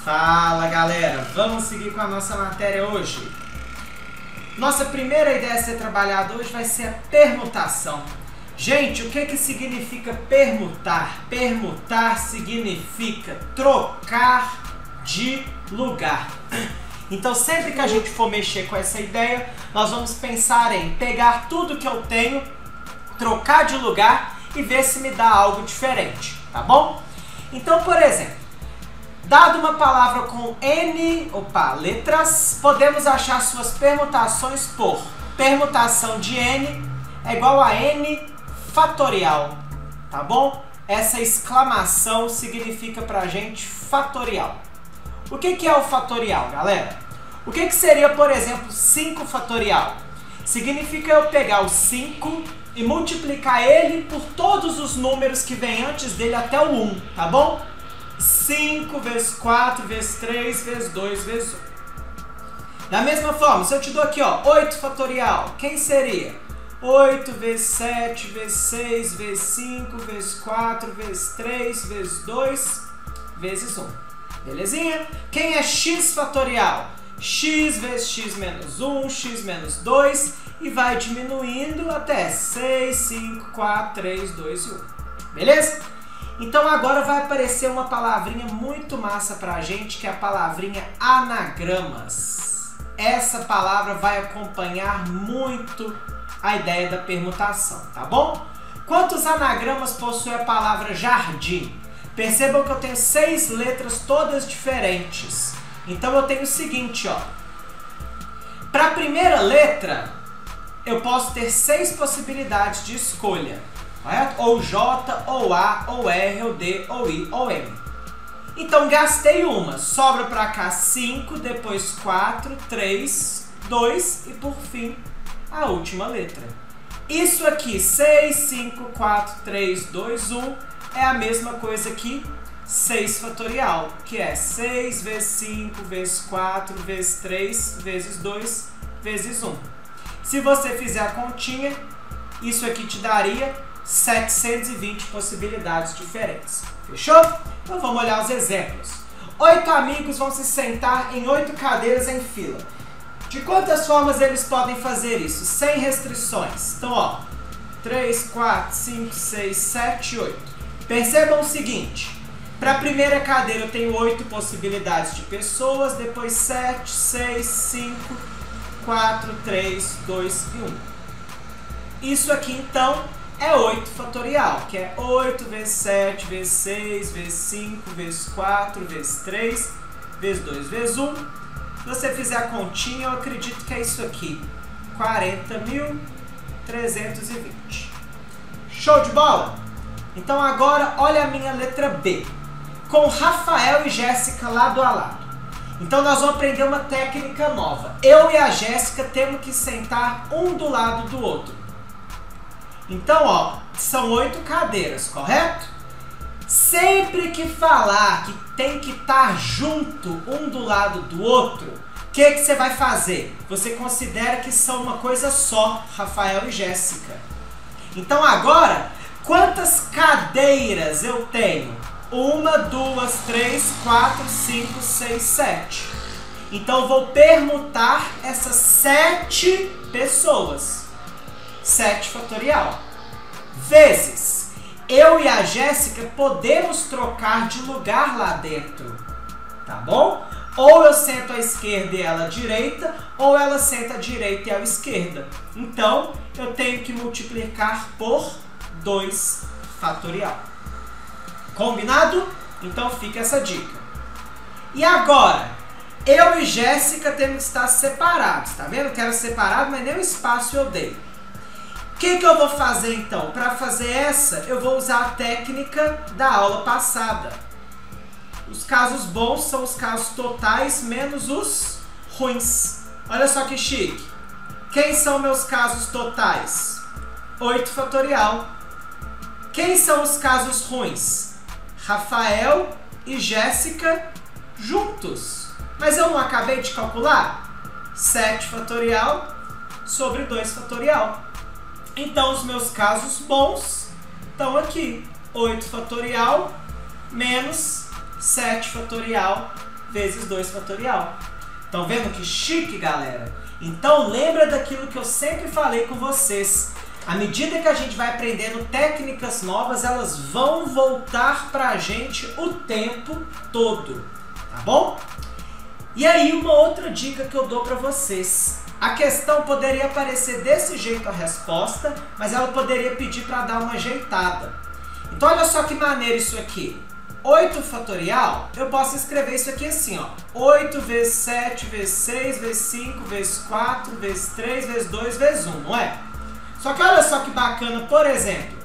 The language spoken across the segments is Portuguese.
Fala galera, vamos seguir com a nossa matéria hoje. Nossa primeira ideia a ser trabalhada hoje vai ser a permutação. Gente, o que significa permutar? Permutar significa trocar de lugar. Então sempre que a gente for mexer com essa ideia, nós vamos pensar em pegar tudo que eu tenho, trocar de lugar e ver se me dá algo diferente, tá bom? Então, por exemplo, dado uma palavra com letras, podemos achar suas permutações por permutação de n é igual a n fatorial, tá bom? Essa exclamação significa pra gente fatorial. O que é o fatorial, galera? O que seria, por exemplo, 5 fatorial? Significa eu pegar o 5 e multiplicar ele por todos os números que vem antes dele até o 1, tá bom? 5 vezes 4 vezes 3 vezes 2 vezes 1. Da mesma forma, se eu te dou aqui, ó, 8 fatorial, quem seria? 8 vezes 7 vezes 6 vezes 5 vezes 4 vezes 3 vezes 2 vezes 1. Belezinha? Quem é x fatorial? X vezes x menos 1, x menos 2 e vai diminuindo até 6, 5, 4, 3, 2 e 1. Beleza? Então agora vai aparecer uma palavrinha muito massa pra gente, que é a palavrinha anagramas. Essa palavra vai acompanhar muito a ideia da permutação, tá bom? Quantos anagramas possui a palavra jardim? Percebam que eu tenho 6 letras todas diferentes. Então eu tenho o seguinte, ó. Para a primeira letra, eu posso ter 6 possibilidades de escolha. Correto? Ou J, ou A, ou R, ou D, ou I, ou M. Então gastei uma. Sobra para cá 5, depois 4, 3, 2 e por fim a última letra. Isso aqui, 6, 5, 4, 3, 2, 1, é a mesma coisa que 6 fatorial, que é 6 vezes 5 vezes 4 vezes 3 vezes 2 vezes 1. Se você fizer a continha, isso aqui te daria 720 possibilidades diferentes. Fechou? Então vamos olhar os exemplos. 8 amigos vão se sentar em 8 cadeiras em fila. De quantas formas eles podem fazer isso? Sem restrições. Então, ó, 3, 4, 5, 6, 7, 8. Percebam o seguinte. Para a primeira cadeira eu tenho 8 possibilidades de pessoas, depois 7, 6, 5, 4, 3, 2 e 1. Isso aqui então é 8 fatorial, que é 8 vezes 7 vezes 6 vezes 5 vezes 4 vezes 3 vezes 2 vezes 1. Se você fizer a continha, eu acredito que é isso aqui, 40.320. Show de bola? Então agora olha a minha letra B, com Rafael e Jéssica lado a lado. Então nós vamos aprender uma técnica nova. Eu e a Jéssica temos que sentar um do lado do outro. Então, ó, são 8 cadeiras, correto? Sempre que falar que tem que estar junto um do lado do outro, o que você vai fazer? Você considera que são uma coisa só, Rafael e Jéssica. Então agora, quantas cadeiras eu tenho? 1, 2, 3, 4, 5, 6, 7. Então eu vou permutar essas 7 pessoas. 7 fatorial. Vezes, eu e a Jéssica podemos trocar de lugar lá dentro. Tá bom? Ou eu sento à esquerda e ela à direita, ou ela senta à direita e eu à esquerda. Então, eu tenho que multiplicar por 2 fatorial. Combinado? Então fica essa dica. E agora, eu e Jéssica temos que estar separados, tá vendo? Eu quero separado, mas nem o espaço eu dei. O que eu vou fazer então? Para fazer essa, eu vou usar a técnica da aula passada. Os casos bons são os casos totais menos os ruins. Olha só que chique. Quem são meus casos totais? 8 fatorial. Quem são os casos ruins? Rafael e Jéssica juntos. Mas eu não acabei de calcular? 7 fatorial sobre 2 fatorial. Então os meus casos bons estão aqui. 8 fatorial menos 7 fatorial vezes 2 fatorial. Estão vendo que chique, galera? Então lembra daquilo que eu sempre falei com vocês. À medida que a gente vai aprendendo técnicas novas, elas vão voltar pra gente o tempo todo, tá bom? E aí uma outra dica que eu dou pra vocês. A questão poderia aparecer desse jeito a resposta, mas ela poderia pedir para dar uma ajeitada. Então olha só que maneiro isso aqui. 8 fatorial, eu posso escrever isso aqui assim, ó. 8 vezes 7 vezes 6 vezes 5 vezes 4 vezes 3 vezes 2 vezes 1, não é? Só que olha só que bacana, por exemplo,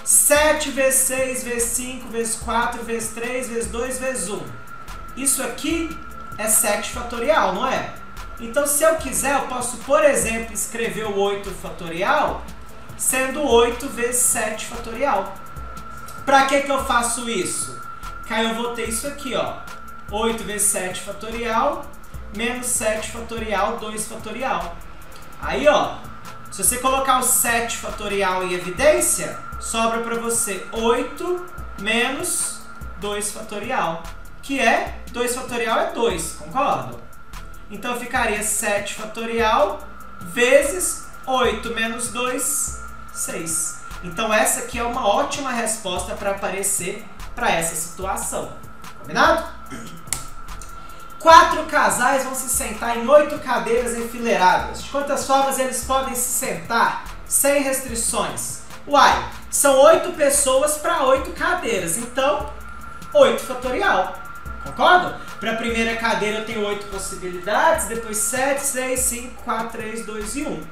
7 vezes 6 vezes 5 vezes 4 vezes 3 vezes 2 vezes 1. Isso aqui é 7 fatorial, não é? Então, se eu quiser, eu posso, por exemplo, escrever o 8 fatorial sendo 8 vezes 7 fatorial. Para que eu faço isso? Que aí eu vou ter isso aqui, ó. 8 vezes 7 fatorial menos 7 fatorial, 2 fatorial. Aí, ó, se você colocar o 7 fatorial em evidência, sobra para você 8 menos 2 fatorial. Que é, 2 fatorial é 2, concorda? Então ficaria 7 fatorial vezes 8 menos 2, 6. Então essa aqui é uma ótima resposta para aparecer para essa situação. Combinado? 4 casais vão se sentar em 8 cadeiras enfileiradas. De quantas formas eles podem se sentar sem restrições? Uai, são 8 pessoas para 8 cadeiras. Então, 8 fatorial. Concordo? Para a primeira cadeira eu tenho 8 possibilidades, depois 7, 6, 5, 4, 3, 2 e 1.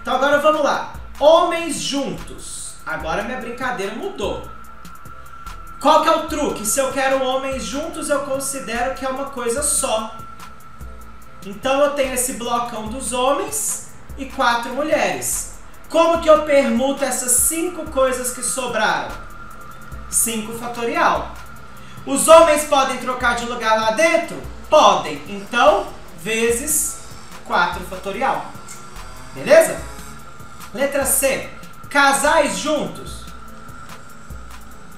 Então agora vamos lá. Homens juntos. Agora minha brincadeira mudou. Qual que é o truque? Se eu quero homens juntos, eu considero que é uma coisa só. Então eu tenho esse blocão dos homens e 4 mulheres. Como que eu permuto essas 5 coisas que sobraram? 5 fatorial. Os homens podem trocar de lugar lá dentro? Podem. Então, vezes 4 fatorial. Beleza? Letra C. Casais juntos.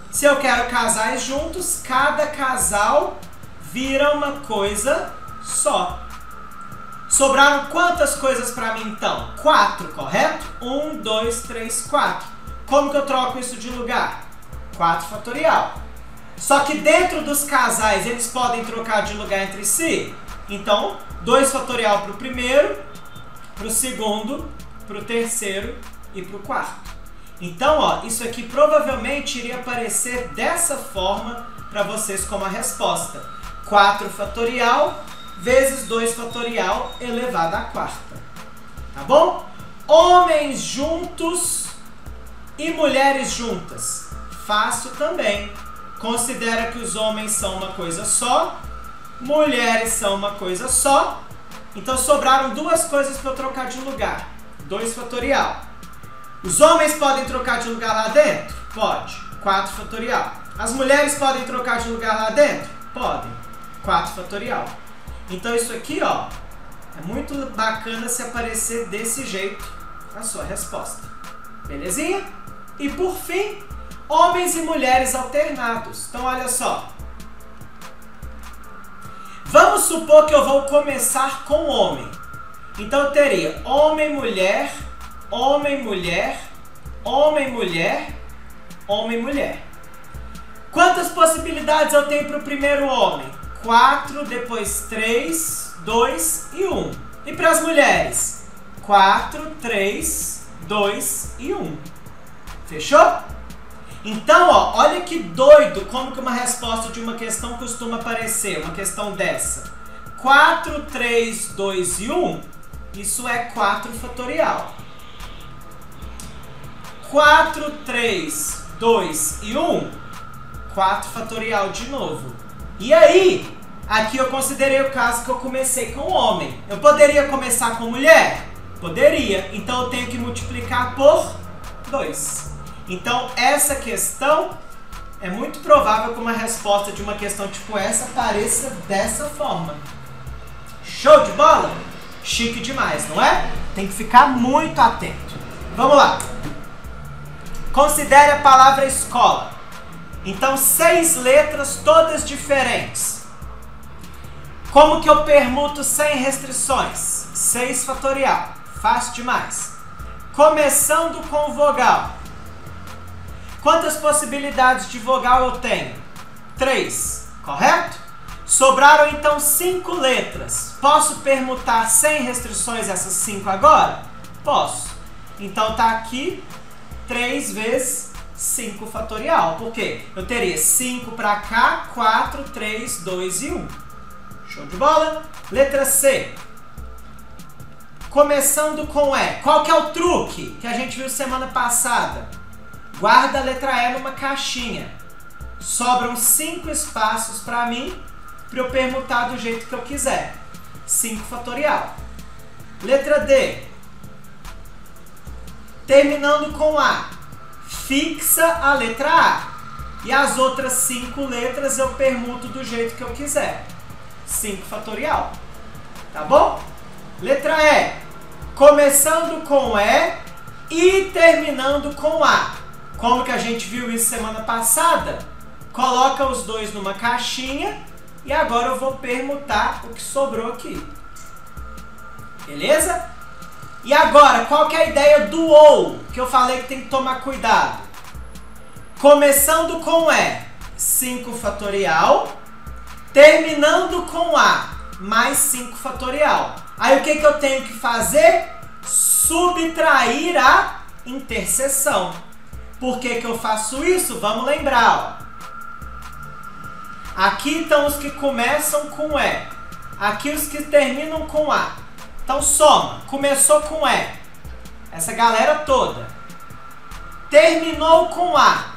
Se eu quero casais juntos, cada casal vira uma coisa só. Sobraram quantas coisas para mim, então? 4, correto? 1, 2, 3, 4. Como que eu troco isso de lugar? 4 fatorial. Só que dentro dos casais eles podem trocar de lugar entre si. Então, 2 fatorial para o primeiro, para o segundo, para o terceiro e para o quarto. Então, ó, isso aqui provavelmente iria aparecer dessa forma para vocês como a resposta. 4 fatorial vezes 2 fatorial elevado à quarta. Tá bom? Homens juntos e mulheres juntas. Fácil também. Considera que os homens são uma coisa só, mulheres são uma coisa só. Então sobraram 2 coisas para eu trocar de lugar. 2 fatorial. Os homens podem trocar de lugar lá dentro? Pode. 4 fatorial. As mulheres podem trocar de lugar lá dentro? Podem. 4 fatorial. Então isso aqui, ó, é muito bacana se aparecer desse jeito a sua resposta. Belezinha? E por fim, homens e mulheres alternados. Então, olha só. Vamos supor que eu vou começar com homem. Então, eu teria homem, mulher, homem, mulher, homem, mulher, homem, mulher. Quantas possibilidades eu tenho para o primeiro homem? 4, depois 3, 2 e 1. E para as mulheres? 4, 3, 2 e 1. Fechou? Então, ó, olha que doido como que uma resposta de uma questão costuma aparecer, uma questão dessa. 4, 3, 2 e 1, isso é 4 fatorial. 4, 3, 2 e 1, 4 fatorial de novo. E aí, aqui eu considerei o caso que eu comecei com homem. Eu poderia começar com mulher? Poderia. Então eu tenho que multiplicar por 2. Então essa questão é muito provável que uma resposta de uma questão tipo essa apareça dessa forma. Show de bola? Chique demais, não é? Tem que ficar muito atento. Vamos lá. Considere a palavra escola. Então 6 letras todas diferentes. Como que eu permuto sem restrições? 6 fatorial. Fácil demais. Começando com vogal. Quantas possibilidades de vogal eu tenho? 3, correto? Sobraram então 5 letras. Posso permutar sem restrições essas 5 agora? Posso. Então tá aqui 3 vezes 5 fatorial. Por quê? Eu teria 5 para cá, 4, 3, 2 e 1. Show de bola? Letra C. Começando com E. Qual que é o truque que a gente viu semana passada? Guarda a letra E numa caixinha. Sobram 5 espaços para mim, para eu permutar do jeito que eu quiser. 5 fatorial. Letra D. Terminando com A. Fixa a letra A. E as outras 5 letras eu permuto do jeito que eu quiser. 5 fatorial. Tá bom? Letra E. Começando com E e terminando com A. Como que a gente viu isso semana passada? Coloca os dois numa caixinha e agora eu vou permutar o que sobrou aqui. Beleza? E agora, qual que é a ideia do OU? Que eu falei que tem que tomar cuidado. Começando com E, 5 fatorial. Terminando com A, mais 5 fatorial. Aí o que eu tenho que fazer? Subtrair a interseção. Por que eu faço isso? Vamos lembrar. Ó. Aqui estão os que começam com E. Aqui os que terminam com A. Então soma. Começou com E. Essa galera toda. Terminou com A.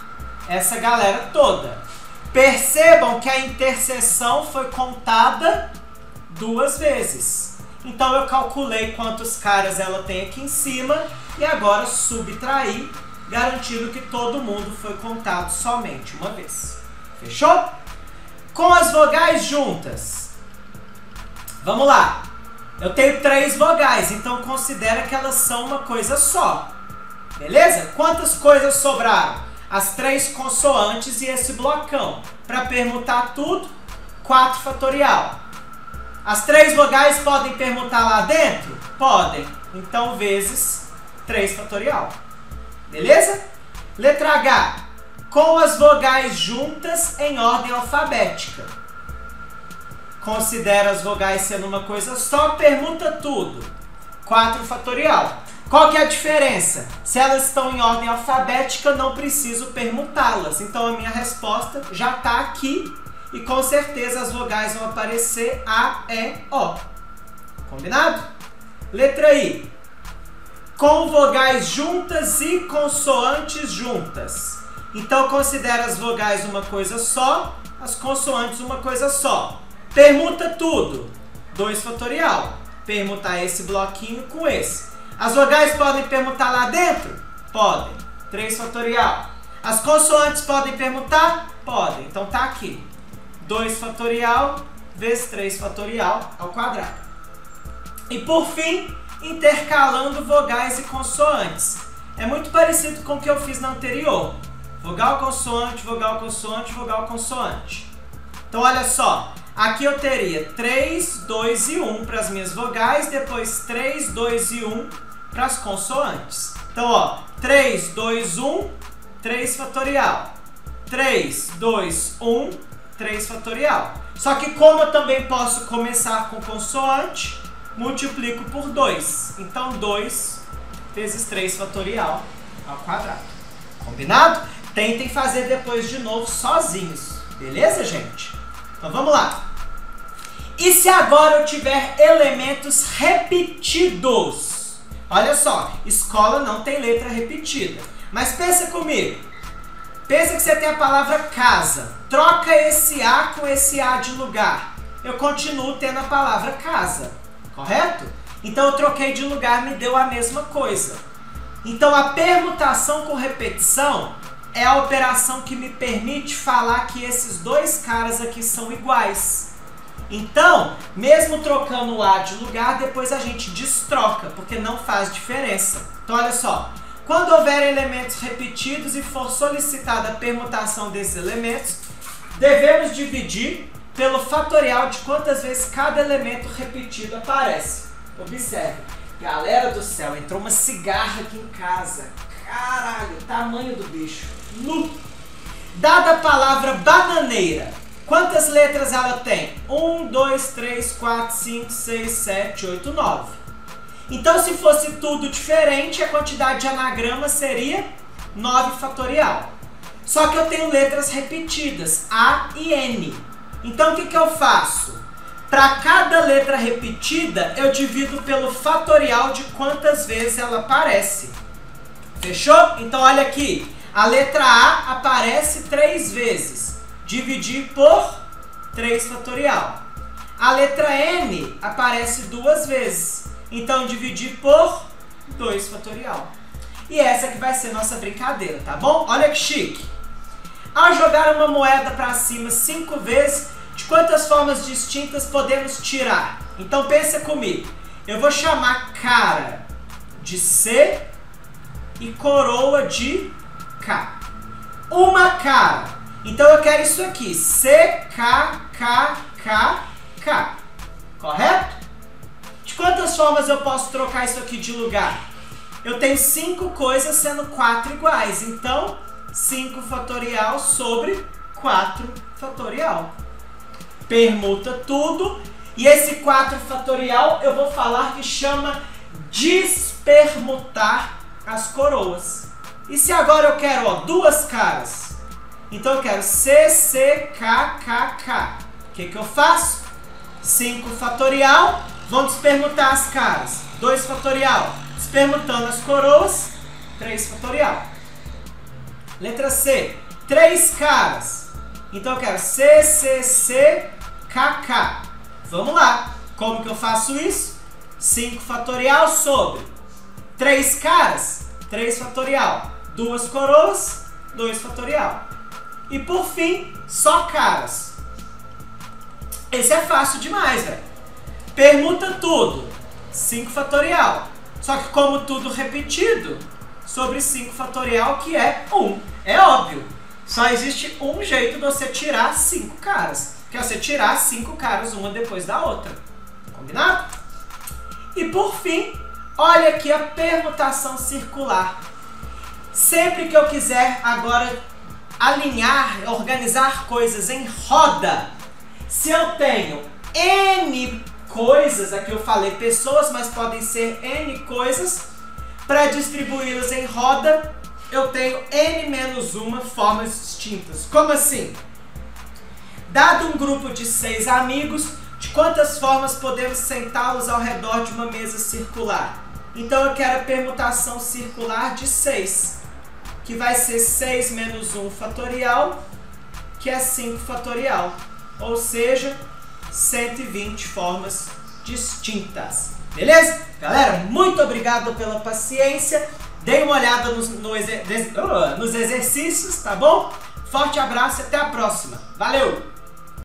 Essa galera toda. Percebam que a interseção foi contada 2 vezes. Então eu calculei quantos caras ela tem aqui em cima e agora subtraí, garantindo que todo mundo foi contado somente uma vez. Fechou? Com as vogais juntas. Vamos lá. Eu tenho 3 vogais, então considera que elas são uma coisa só. Beleza? Quantas coisas sobraram? As 3 consoantes e esse blocão. Para permutar tudo, 4 fatorial. As 3 vogais podem permutar lá dentro? Podem. Então, vezes 3 fatorial. Beleza? Letra H. Com as vogais juntas em ordem alfabética. Considera as vogais sendo uma coisa só, permuta tudo. 4 fatorial. Qual que é a diferença? Se elas estão em ordem alfabética, não preciso permutá-las. Então a minha resposta já está aqui e com certeza as vogais vão aparecer A, E, O. Combinado? Letra I. Com vogais juntas e consoantes juntas. Então considera as vogais uma coisa só, as consoantes uma coisa só. Permuta tudo. 2 fatorial. Permutar esse bloquinho com esse. As vogais podem permutar lá dentro? Podem. 3 fatorial. As consoantes podem permutar? Podem. Então tá aqui. 2 fatorial vezes 3 fatorial ao quadrado. E por fim, intercalando vogais e consoantes. É muito parecido com o que eu fiz na anterior. Vogal, consoante, vogal, consoante, vogal, consoante. Então olha só. Aqui eu teria 3, 2 e 1 para as minhas vogais, depois 3, 2 e 1 para as consoantes. Então, ó, 3, 2, 1, 3 fatorial. 3, 2, 1, 3 fatorial. Só que como eu também posso começar com consoante, multiplico por 2. Então, 2 vezes 3 fatorial ao quadrado. Combinado? Tentem fazer depois de novo sozinhos. Beleza, gente? Então, vamos lá. E se agora eu tiver elementos repetidos? Olha só, escola não tem letra repetida. Mas pensa comigo. Pensa que você tem a palavra casa. Troca esse A com esse A de lugar. Eu continuo tendo a palavra casa. Correto? Então eu troquei de lugar, me deu a mesma coisa. Então a permutação com repetição é a operação que me permite falar que esses 2 caras aqui são iguais. Então, mesmo trocando o A de lugar, depois a gente destroca, porque não faz diferença. Então, olha só. Quando houver elementos repetidos e for solicitada a permutação desses elementos, devemos dividir pelo fatorial de quantas vezes cada elemento repetido aparece. Observe. Galera do céu, entrou uma cigarra aqui em casa. Caralho, tamanho do bicho. Dada a palavra bananeira, quantas letras ela tem? 1, 2, 3, 4, 5, 6, 7, 8, 9. Então, se fosse tudo diferente, a quantidade de anagrama seria 9 fatorial. Só que eu tenho letras repetidas, A e N. Então, o que eu faço? Para cada letra repetida, eu divido pelo fatorial de quantas vezes ela aparece. Fechou? Então, olha aqui. A letra A aparece 3 vezes. Dividir por 3 fatorial. A letra N aparece 2 vezes. Então, dividir por 2 fatorial. E essa que vai ser nossa brincadeira, tá bom? Olha que chique. Ao jogar uma moeda para cima 5 vezes, de quantas formas distintas podemos tirar? Então, pensa comigo. Eu vou chamar cara de C e coroa de K. Uma cara. Então, eu quero isso aqui. C, K, K, K, K. Correto? De quantas formas eu posso trocar isso aqui de lugar? Eu tenho 5 coisas sendo 4 iguais. Então, 5 fatorial sobre 4 fatorial. Permuta tudo. E esse 4 fatorial eu vou falar que chama despermutar as coroas. E se agora eu quero, ó, 2 caras? Então eu quero C, C, K, K, K. O que eu faço? 5 fatorial. Vamos despermutar as caras. 2 fatorial. Despermutando as coroas. 3 fatorial. Letra C. 3 caras. Então eu quero C, C, C, K, K. Vamos lá. Como que eu faço isso? 5 fatorial sobre 3 caras. 3 fatorial. 2 coroas. 2 fatorial. E por fim, só caras. Esse é fácil demais, velho. Permuta tudo. 5 fatorial. Só que como tudo repetido, sobre 5 fatorial, que é 1. É óbvio. Só existe um jeito de você tirar 5 caras. Que é você tirar 5 caras uma depois da outra. Combinado? E por fim, olha aqui a permutação circular. Sempre que eu quiser agora alinhar, organizar coisas em roda, se eu tenho N coisas, aqui eu falei pessoas, mas podem ser N coisas, para distribuí-las em roda, eu tenho N-1 formas distintas. Como assim? Dado um grupo de 6 amigos, de quantas formas podemos sentá-los ao redor de uma mesa circular? Então eu quero a permutação circular de 6, que vai ser 6 menos 1 fatorial, que é 5 fatorial. Ou seja, 120 formas distintas. Beleza? Galera, muito obrigado pela paciência. Dê uma olhada nos exercícios, tá bom? Forte abraço e até a próxima. Valeu!